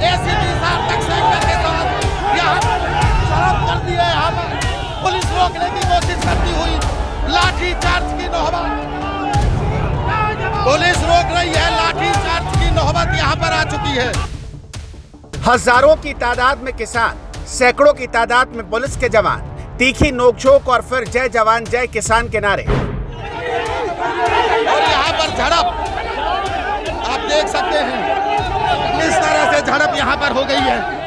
ACP साहब तक सैकड़ों के साथ यहाँ शराब कर दिए। यहाँ पर पुलिस रोकने की कोशिश करती हुई लाठी चार्ज की नौबत, पुलिस रोक रही है, लाठी चार्ज की नौबत यहाँ पर आ चुकी है। हजारों की तादाद में किसान, सैकड़ों की तादाद में पुलिस के जवान, तीखी नोकझोंक और फिर जय जवान जय किसान के नारे। और यहाँ पर झड़प आप देख सकते हैं, इस तरह से झड़प यहाँ पर हो गई है।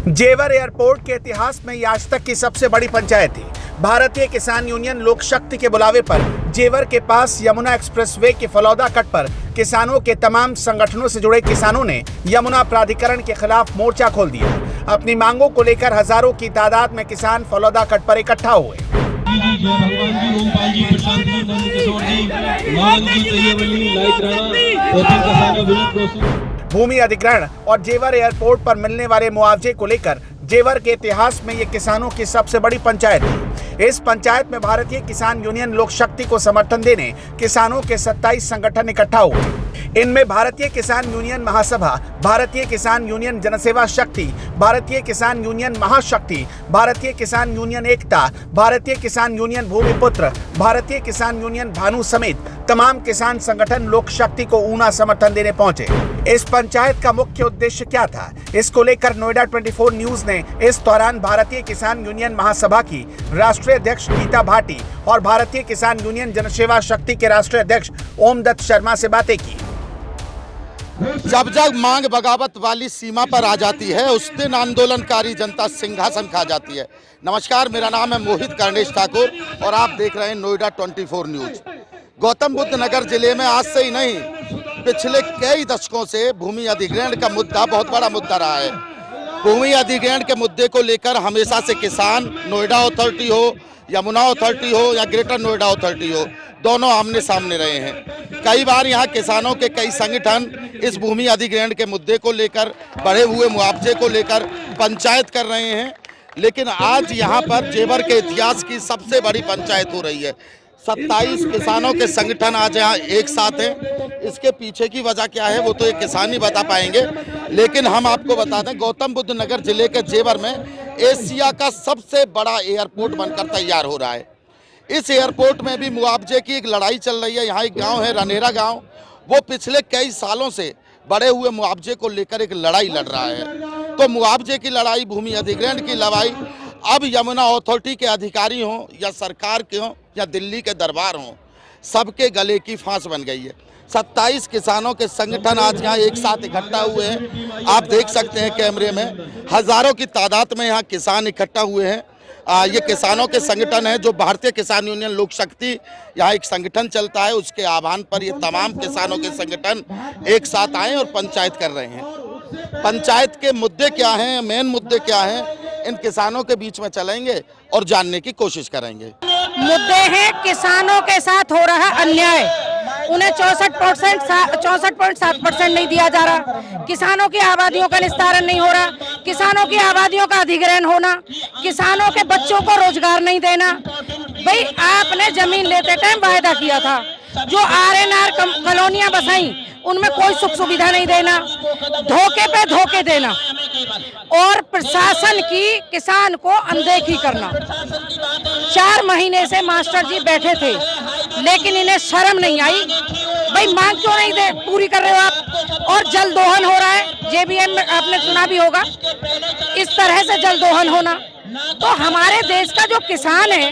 जेवर एयरपोर्ट के इतिहास में ये आज तक की सबसे बड़ी पंचायत थी। भारतीय किसान यूनियन लोक शक्ति के बुलावे पर जेवर के पास यमुना एक्सप्रेसवे के फलौदा कट पर किसानों के तमाम संगठनों से जुड़े किसानों ने यमुना प्राधिकरण के खिलाफ मोर्चा खोल दिया। अपनी मांगों को लेकर हजारों की तादाद में किसान फलौदा कट पर इकट्ठा हुए। भूमि अधिग्रहण और जेवर एयरपोर्ट पर मिलने वाले मुआवजे को लेकर जेवर के इतिहास में ये किसानों की सबसे बड़ी पंचायत थी। इस पंचायत में भारतीय किसान यूनियन लोक शक्ति को समर्थन देने किसानों के 27 संगठन इकट्ठा हुए। इनमें भारतीय किसान यूनियन महासभा, भारतीय किसान यूनियन जनसेवा शक्ति, भारतीय किसान यूनियन महाशक्ति, भारतीय किसान यूनियन एकता, भारतीय किसान यूनियन भूमिपुत्र, भारतीय किसान यूनियन भानु समेत तमाम किसान संगठन लोक शक्ति को ऊना समर्थन देने पहुंचे। इस पंचायत का मुख्य उद्देश्य क्या था, इसको लेकर नोएडा 24 न्यूज ने इस दौरान भारतीय किसान यूनियन महासभा की राष्ट्रीय अध्यक्ष गीता भाटी और भारतीय किसान यूनियन जनसेवा शक्ति के राष्ट्रीय अध्यक्ष ओमदत्त शर्मा से बातें की। जब जब मांग बगावत वाली सीमा पर आ जाती है, उस दिन आंदोलनकारी जनता सिंहासन खा जाती है। नमस्कार, मेरा नाम है मोहित कर्णेश ठाकुर और आप देख रहे हैं नोएडा 24 न्यूज। गौतम बुद्ध नगर जिले में आज से ही नहीं, पिछले कई दशकों से भूमि अधिग्रहण का मुद्दा बहुत बड़ा मुद्दा रहा है। भूमि अधिग्रहण के मुद्दे को लेकर हमेशा से किसान, नोएडा अथॉरिटी हो, यमुना अथॉरिटी हो या ग्रेटर नोएडा अथॉरिटी हो, दोनों आमने सामने रहे हैं। कई बार यहाँ किसानों के कई संगठन इस भूमि अधिग्रहण के मुद्दे को लेकर, बढ़े हुए मुआवजे को लेकर पंचायत कर रहे हैं, लेकिन आज यहाँ पर जेवर के इतिहास की सबसे बड़ी पंचायत हो रही है। 27 किसानों के संगठन आज यहाँ एक साथ हैं। इसके पीछे की वजह क्या है वो तो एक किसान ही बता पाएंगे, लेकिन हम आपको बता दें गौतम बुद्ध नगर जिले के जेवर में एशिया का सबसे बड़ा एयरपोर्ट बनकर तैयार हो रहा है। इस एयरपोर्ट में भी मुआवजे की एक लड़ाई चल रही है। यहाँ एक गांव है रनेरा गांव, वो पिछले कई सालों से बढ़े हुए मुआवजे को लेकर एक लड़ाई लड़ रहा है। तो मुआवजे की लड़ाई, भूमि अधिग्रहण की लड़ाई अब यमुना अथॉरिटी के अधिकारी हों या सरकार के हों या दिल्ली के दरबार हों, सबके गले की फांस बन गई है। 27 किसानों के संगठन आज यहाँ एक साथ इकट्ठा हुए हैं। आप देख सकते हैं कैमरे में, हजारों की तादाद में यहाँ किसान इकट्ठा हुए हैं। ये किसानों के संगठन है जो भारतीय किसान यूनियन लोक शक्ति यहाँ एक संगठन चलता है, उसके आह्वान पर ये तमाम किसानों के संगठन एक साथ आए और पंचायत कर रहे हैं। पंचायत के मुद्दे क्या हैं, मेन मुद्दे क्या हैं, इन किसानों के बीच में चलेंगे और जानने की कोशिश करेंगे। मुद्दे हैं किसानों के साथ हो रहा अन्याय, उन्हें 64.7% नहीं दिया जा रहा, किसानों की आबादियों का निस्तारण नहीं हो रहा, किसानों की आबादियों का अधिग्रहण होना, किसानों के बच्चों को रोजगार नहीं देना। भाई आपने जमीन लेते टाइम वायदा किया था, जो RNR कॉलोनियां बसाई उनमें कोई सुख सुविधा नहीं देना, धोखे पे धोखे देना और प्रशासन की किसान को अनदेखी करना। 4 महीने से मास्टर जी बैठे थे, लेकिन इन्हें शर्म नहीं आई। भाई मांग क्यों नहीं दे पूरी कर रहे हो आप? और जल दोहन हो रहा है, JBM में आपने सुना भी होगा, इस तरह से जल दोहन होना। तो हमारे देश का जो किसान है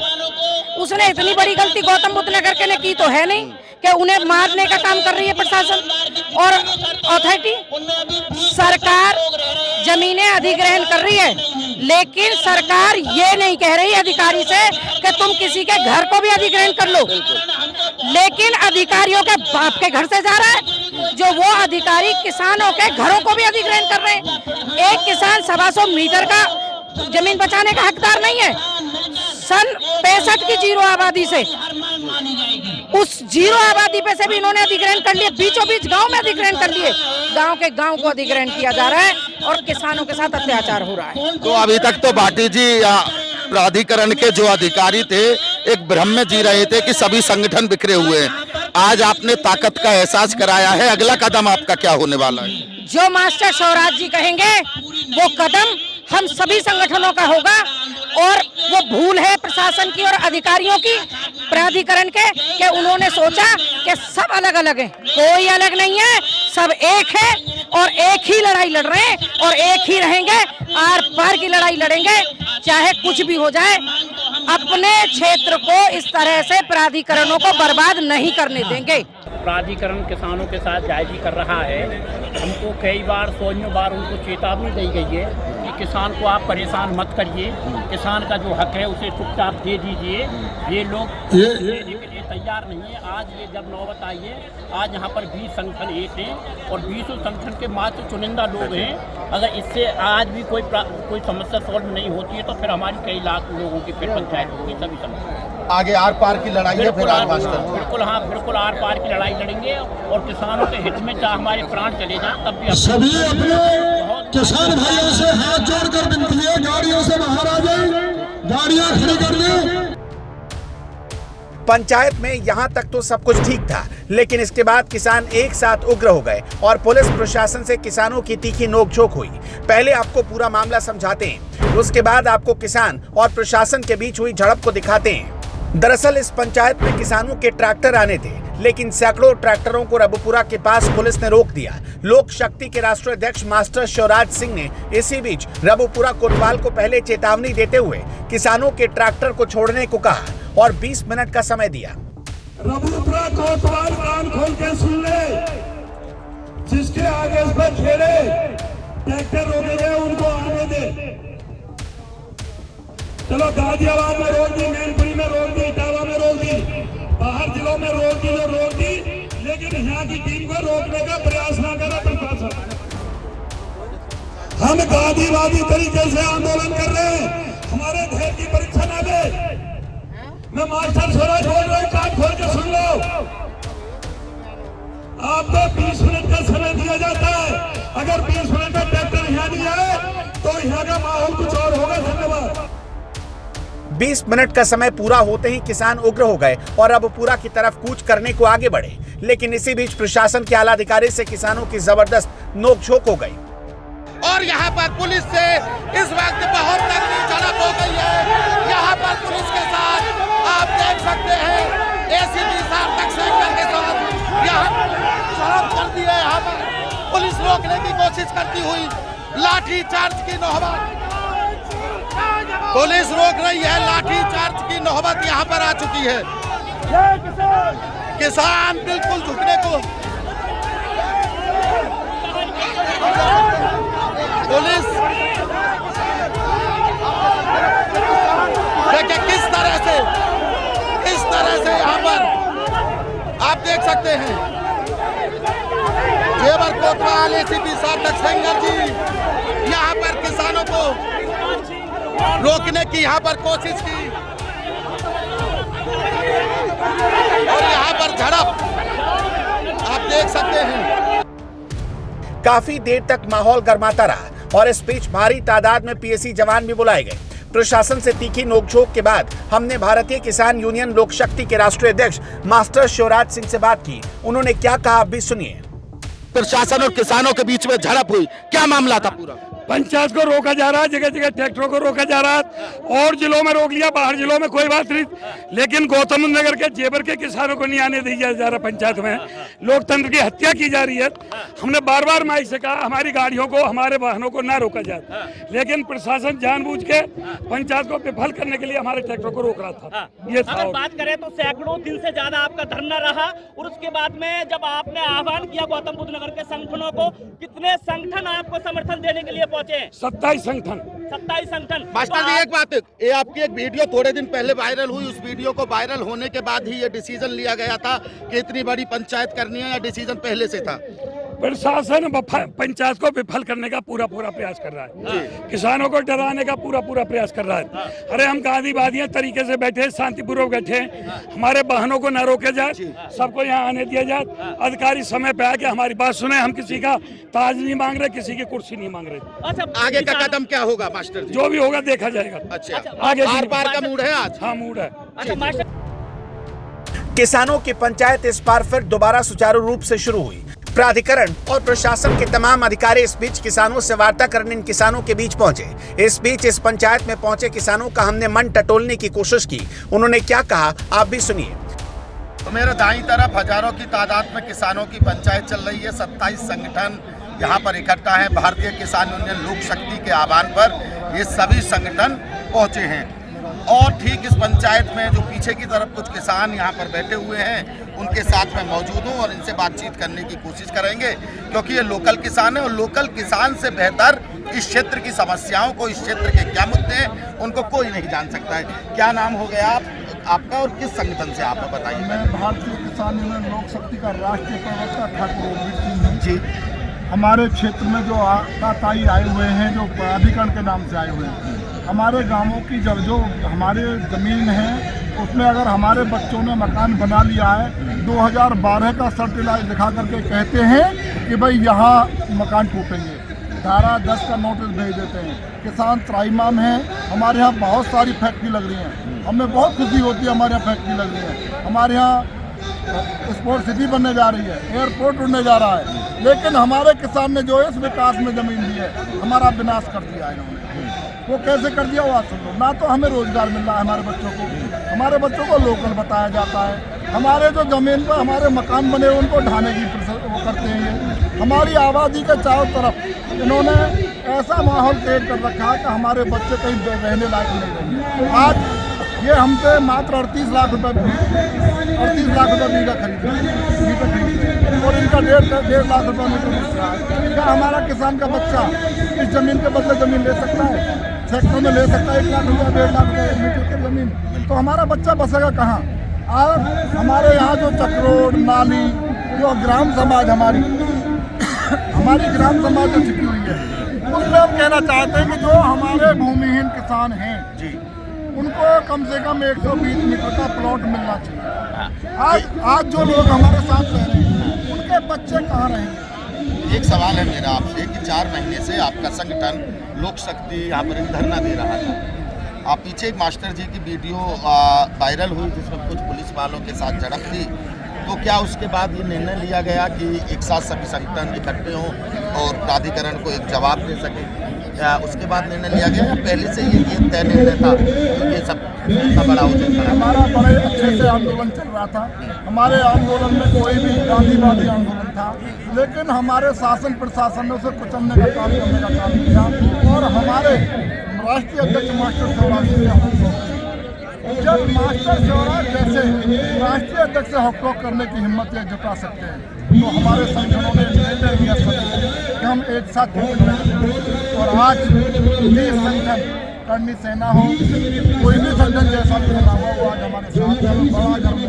उसने इतनी बड़ी गलती गौतम बुद्ध नगर के ने की तो है नहीं कि उन्हें मारने का काम कर रही है प्रशासन और अथॉरिटी। सरकार जमीनें अधिग्रहण कर रही है, लेकिन सरकार ये नहीं कह रही अधिकारी से कि तुम किसी के घर को भी अधिग्रहण कर लो, लेकिन अधिकारियों के बाप के घर से जा रहा है। जो वो अधिकारी किसानों के घरों को भी अधिग्रहण कर रहे हैं। एक किसान 125 मीटर का जमीन बचाने का हकदार नहीं है। सन 65 की जीरो आबादी से, उस जीरो आबादी पे से भी इन्होंने अधिग्रहण कर लिए, बीचों बीच गांव में अधिग्रहण कर लिए। गांव के गांव को अधिग्रहण किया जा रहा है और किसानों के साथ अत्याचार हो रहा है। तो अभी तक तो भाटी जी प्राधिकरण के जो अधिकारी थे एक भ्रम में जी रहे थे कि सभी संगठन बिखरे हुए हैं। आज आपने ताकत का एहसास कराया है, अगला कदम आपका क्या होने वाला है? जो मास्टर स्वराज जी कहेंगे वो कदम हम सभी संगठनों का होगा। और वो भूल है प्रशासन की और अधिकारियों की, प्राधिकरण के, कि उन्होंने सोचा कि सब अलग अलग हैं। कोई अलग नहीं है, सब एक है और एक ही लड़ाई लड़ रहे हैं और एक ही रहेंगे। आर पार की लड़ाई लड़ेंगे, चाहे कुछ भी हो जाए। अपने क्षेत्र को इस तरह से प्राधिकरणों को बर्बाद नहीं करने देंगे। प्राधिकरण किसानों के साथ जायजी कर रहा है। हमको कई बार सौयों बार उनको चेतावनी दी गई है कि किसान को आप परेशान मत करिए, किसान का जो हक है उसे चुपचाप दे दीजिए। ये लोग देने के लिए तैयार नहीं है। आज ये जब नौबत आई है, आज यहाँ पर 20 संगठन एक हैं और 20 संगठन के मात्र चुनिंदा लोग हैं। अगर इससे आज भी कोई समस्या सॉल्व नहीं होती है तो फिर हमारी कई लाख लोगों की फिर पंचायत होगी। सभी समस्या आगे आर पार की लड़ाई है फिर आज मास्टर। बिल्कुल, हाँ बिल्कुल, आर पार की लड़ाई लड़ेंगे और किसानों के हित में चाहे हमारे प्राण चले जाएं तब भी सभी अपने किसान भाइयों से हाथ जोड़कर विनती है, गाड़ियों से बाहर आ जाएं, गाड़ियां खड़ी कर लें। पंचायत में यहाँ तक तो सब कुछ ठीक था, लेकिन इसके बाद किसान एक साथ उग्र हो गए और पुलिस प्रशासन से किसानों की तीखी नोकझोंक हुई। पहले आपको पूरा मामला समझाते हैं, उसके बाद आपको किसान और प्रशासन के बीच हुई झड़प को दिखाते हैं। दरअसल इस पंचायत में किसानों के ट्रैक्टर आने थे, लेकिन सैकड़ों ट्रैक्टरों को रबुपुरा के पास पुलिस ने रोक दिया। लोक शक्ति के राष्ट्रीय अध्यक्ष मास्टर शिवराज सिंह ने इसी बीच रबुपुरा कोतवाल को पहले चेतावनी देते हुए किसानों के ट्रैक्टर को छोड़ने को कहा और 20 मिनट का समय दिया। रबुपुरा कोतवाल कान खोल के सुन ले, जिसके आगे इस पर खेले ट्रैक्टर रोके गए उनको आने दे। चलो गाजियाबाद में रोक दी, मैनपुरी में रोक दी, इटावा में रोक दी, बाहर जिलों में रोक दी, लेकिन यहाँ की टीम को रोकने का प्रयास ना करा प्रशासन। हम गांधीवादी तरीके से आंदोलन कर रहे हैं, हमारे धैर्य की परीक्षा ना ले। मैं मास्टर स्वराज बोल रहा हूँ, कान खोल के सुन लो। आपको 20 मिनट का समय दिया जाता है, अगर 20 मिनट में ट्रैक्टर यहाँ नहीं आए तो यहाँ का माहौल कुछ और होगा। धन्यवाद। 20 मिनट का समय पूरा होते ही किसान उग्र हो गए और अब पूरा की तरफ कूच करने को आगे बढ़े, लेकिन इसी बीच प्रशासन के आला अधिकारी से किसानों की जबरदस्त नोकझोंक हो गई। और यहाँ पर पुलिस से इस वक्त बहुत तगड़ी झड़प हो गई है। यहाँ पर पुलिस के साथ आप देख सकते हैं एसीपी सार्थक सेंगर के साथ यहाँ झड़प कर दी है। यहाँ पर पुलिस रोकने की कोशिश करती हुई लाठी चार्ज की नौबत, पुलिस रोक रही है, लाठी चार्ज की नौबत यहाँ पर आ चुकी है। किसान बिल्कुल झुकने को, पुलिस देखिए किस तरह से यहाँ पर आप देख सकते हैं जेवर कोतवाल एसीपी सार्थक सेंगर जी यहाँ पर किसानों को रोकने की यहाँ पर कोशिश की और यहाँ पर झड़प आप देख सकते हैं। काफी देर तक माहौल गर्माता रहा और इस बीच भारी तादाद में पीएसी जवान भी बुलाए गए। प्रशासन से तीखी नोकझोंक के बाद हमने भारतीय किसान यूनियन लोक शक्ति के राष्ट्रीय अध्यक्ष मास्टर शिवराज सिंह से बात की। उन्होंने क्या कहा आप भी सुनिए। प्रशासन और किसानों के बीच में झड़प हुई, क्या मामला था पूरा? पंचायत को रोका जा रहा है, जगह जगह ट्रैक्टरों को रोका जा रहा है और जिलों में रोक लिया, बाहर जिलों में कोई बात नहीं, लेकिन गौतम नगर के जेवर के किसानों को नहीं आने दिया जा रहा। पंचायत में लोकतंत्र की हत्या की जा रही है। हमने बार बार माइक से कहा हमारी गाड़ियों को, हमारे वाहनों को ना रोका जाए, लेकिन प्रशासन जानबूझ के पंचायत को विफल करने के लिए हमारे ट्रैक्टर को रोक रहा था। ये था। अगर बात करें तो सैकड़ों दिन से ज्यादा आपका धरना रहा और उसके बाद में जब आपने आह्वान किया गौतम बुद्ध नगर के संगठनों को, कितने संगठन आपको समर्थन देने के लिए पहुंचे? 27 संगठन। 27 संगठन। मास्टर जी एक बात, ये आपकी एक वीडियो थोड़े दिन पहले वायरल हुई, उस वीडियो को वायरल होने के बाद ही ये डिसीजन लिया गया था कि इतनी बड़ी पंचायत करनी है, या डिसीजन पहले से था? प्रशासन पंचायत को विफल करने का पूरा प्रयास कर रहा है, किसानों को डराने का पूरा प्रयास कर रहा है। अरे हम गांधीवादी तरीके से बैठे, शांतिपूर्वक बैठे, हमारे वाहनों को न रोके जाए, सबको यहाँ आने दिया जाए, अधिकारी समय पे आके हमारी बात सुने। हम किसी का ताज नहीं मांग रहे, किसी की कुर्सी नहीं मांग रहे। अच्छा, आगे का कदम क्या होगा मास्टर जी? जो भी होगा देखा जाएगा। अच्छा, आगे आर पार का मूड है आज? हाँ, मूड है। अच्छा मास्टर, किसानों की पंचायत इस बार फिर दोबारा सुचारू रूप से शुरू हुई। प्राधिकरण और प्रशासन के तमाम अधिकारी इस बीच किसानों से वार्ता करने इन किसानों के बीच पहुंचे। इस बीच इस पंचायत में पहुंचे किसानों का हमने मन टटोलने की कोशिश की। उन्होंने क्या कहा आप भी सुनिए। तो मेरे दाईं तरफ हजारों की तादाद में किसानों की पंचायत चल रही है। 27 संगठन यहाँ पर इकट्ठा है। भारतीय किसान यूनियन लोक शक्ति के आह्वान पर ये सभी संगठन पहुँचे हैं और ठीक इस पंचायत में जो पीछे की तरफ कुछ किसान यहाँ पर बैठे हुए हैं उनके साथ मैं मौजूद हूँ और इनसे बातचीत करने की कोशिश करेंगे, क्योंकि ये लोकल किसान है और लोकल किसान से बेहतर इस क्षेत्र की समस्याओं को, इस क्षेत्र के क्या मुद्दे हैं उनको कोई नहीं जान सकता है। क्या नाम हो गया आपका और किस संगठन से आप बताइए। मैं भारतीय किसान यूनियन लोक शक्ति का राष्ट्रीय प्रवक्ता ठाकुर ओमवीर सिंह हूं। जी, हमारे क्षेत्र में जो ताई आए हुए हैं, जो प्राधिकरण के नाम से आए हुए हैं, हमारे गांवों की जो हमारे ज़मीन है उसमें अगर हमारे बच्चों ने मकान बना लिया है 2012 का सर्टिफिकेट दिखा करके कहते हैं कि भाई यहाँ मकान टूटेंगे, धारा 10 का नोटिस भेज देते हैं। किसान त्राईमाम हैं, हमारे यहाँ बहुत सारी फैक्ट्री लग रही हैं, हमें बहुत खुशी होती है हमारे यहाँ फैक्ट्री लग रही है। हमारे यहाँ स्पोर्ट सिटी बनने जा रही है, एयरपोर्ट उड़ने जा रहा है, लेकिन हमारे किसान ने जो है इस विकास में ज़मीन दी है हमारा विनाश कर दिया है इन्होंने। वो कैसे कर दिया वो आप सुन लो। ना तो हमें रोजगार मिल रहा है हमारे बच्चों को लोकल बताया जाता है। हमारे जो ज़मीन पर हमारे मकान बने उनको ढाने की वो करते हैं। ये हमारी आबादी के चारों तरफ इन्होंने ऐसा माहौल क्रिएट कर रखा है कि हमारे बच्चे कहीं रहने लायक नहीं रहेंगे। आज ये हमसे मात्र 38 लाख रुपये बीघा खरीद और इनका 1.5 लाख रुपये मीटर बेच रहा है। क्या हमारा किसान का बच्चा इस ज़मीन के बदले ज़मीन ले सकता है? सेक्टर में ले सकता है 1 लाख रुपया 1.5 लाख रुपये मीटर की ज़मीन, तो हमारा बच्चा बसेगा कहाँ? और हमारे यहाँ जो चक्रोड नाली जो ग्राम समाज हमारी ग्राम समाज जो छिपी हुई है उसमें हम कहना चाहते हैं कि जो हमारे भूमिहीन किसान हैं जी उनको कम से कम 120 मीटर का प्लॉट मिलना चाहिए। आज जो लोग हमारे साथ रह रहे हैं उनके बच्चे कहाँ रहेंगे? एक सवाल है मेरा आपसे कि 4 महीने से आपका संगठन लोक शक्ति यहाँ पर एक धरना दे रहा था। आप पीछे एक मास्टर जी की वीडियो वायरल हुई जिसमें कुछ पुलिस वालों के साथ झड़प थी, तो क्या उसके बाद ये निर्णय लिया गया कि एक साथ सभी संगठन इकट्ठे हों और प्राधिकरण को एक जवाब दे सके? क्या उसके बाद निर्णय लिया गया या पहले से ये तय निर्णय था ये सब इतना बड़ा हो जाता? हमारा बड़े अच्छे से आंदोलन चल रहा था। हमारे आंदोलन में कोई भी गांधीवादी आंदोलन था, लेकिन हमारे शासन प्रशासन ने उसे कुचलने का काम करने का काम किया और हमारे राष्ट्रीय अध्यक्ष मास्टर शिवराज जब मास्टर शिवराज जैसे राष्ट्रीय अध्यक्ष से हक करने की हिम्मत ये जुटा सकते हैं, तो हमारे संगठनों ने निर्णय लिया कि हम एक साथ जुटेंगे और आज ये संगठन करनी सेना हो, कोई भी संगठन जैसा भी बना हो, वो आज हमारे साथ है। बड़ा गर्व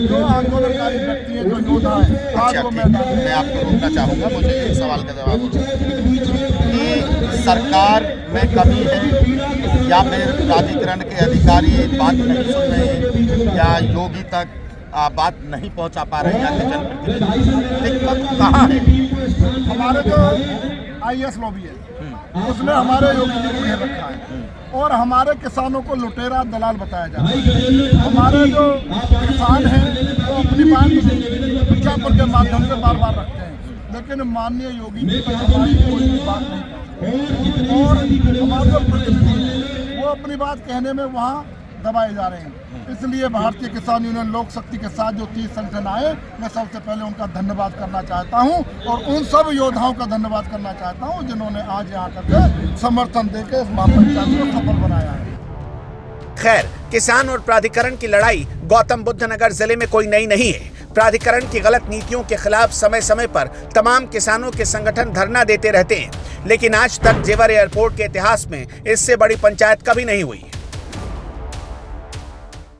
जो आंदोलनकारी व्यक्ति है, जो योद्धा है, आज वो मैं आपको रोकना चाहूँगा। मुझे एक सवाल का जवाब कि सरकार में कमी है या फिर प्राधिकरण के अधिकारी बात नहीं सुन रहे हैं या योगी तक बात नहीं पहुंचा पा रहे हैं, दिक्कत कहाँ है? हमारे जो IAS लॉबी है उसमें हमारे योगी जी को घेर रखा है और हमारे किसानों को लुटेरा दलाल बताया जा रहा है। हमारे जो किसान हैं वो अपनी बात विज्ञापन के माध्यम से बार बार रखते हैं, लेकिन माननीय योगी जी की हमारी कोई बात नहीं और हमारे जो प्रतिनिधि वो अपनी बात कहने में वहाँ दबाए जा रहे हैं। इसलिए भारतीय किसान यूनियन लोक शक्ति के साथ जो 30 संगठन आए, मैं सबसे पहले उनका धन्यवाद करना चाहता हूं और उन सब योद्धाओं का धन्यवाद करना चाहता हूं जिन्होंने आज यहाँ करके समर्थन देकर इस महापंचायत को सफल बनाया है। खैर, किसान और प्राधिकरण की लड़ाई गौतम बुद्ध नगर जिले में कोई नई नहीं है। प्राधिकरण की गलत नीतियों के खिलाफ समय समय पर तमाम किसानों के संगठन धरना देते रहते हैं, लेकिन आज तक जेवर एयरपोर्ट के इतिहास में इससे बड़ी पंचायत कभी नहीं हुई।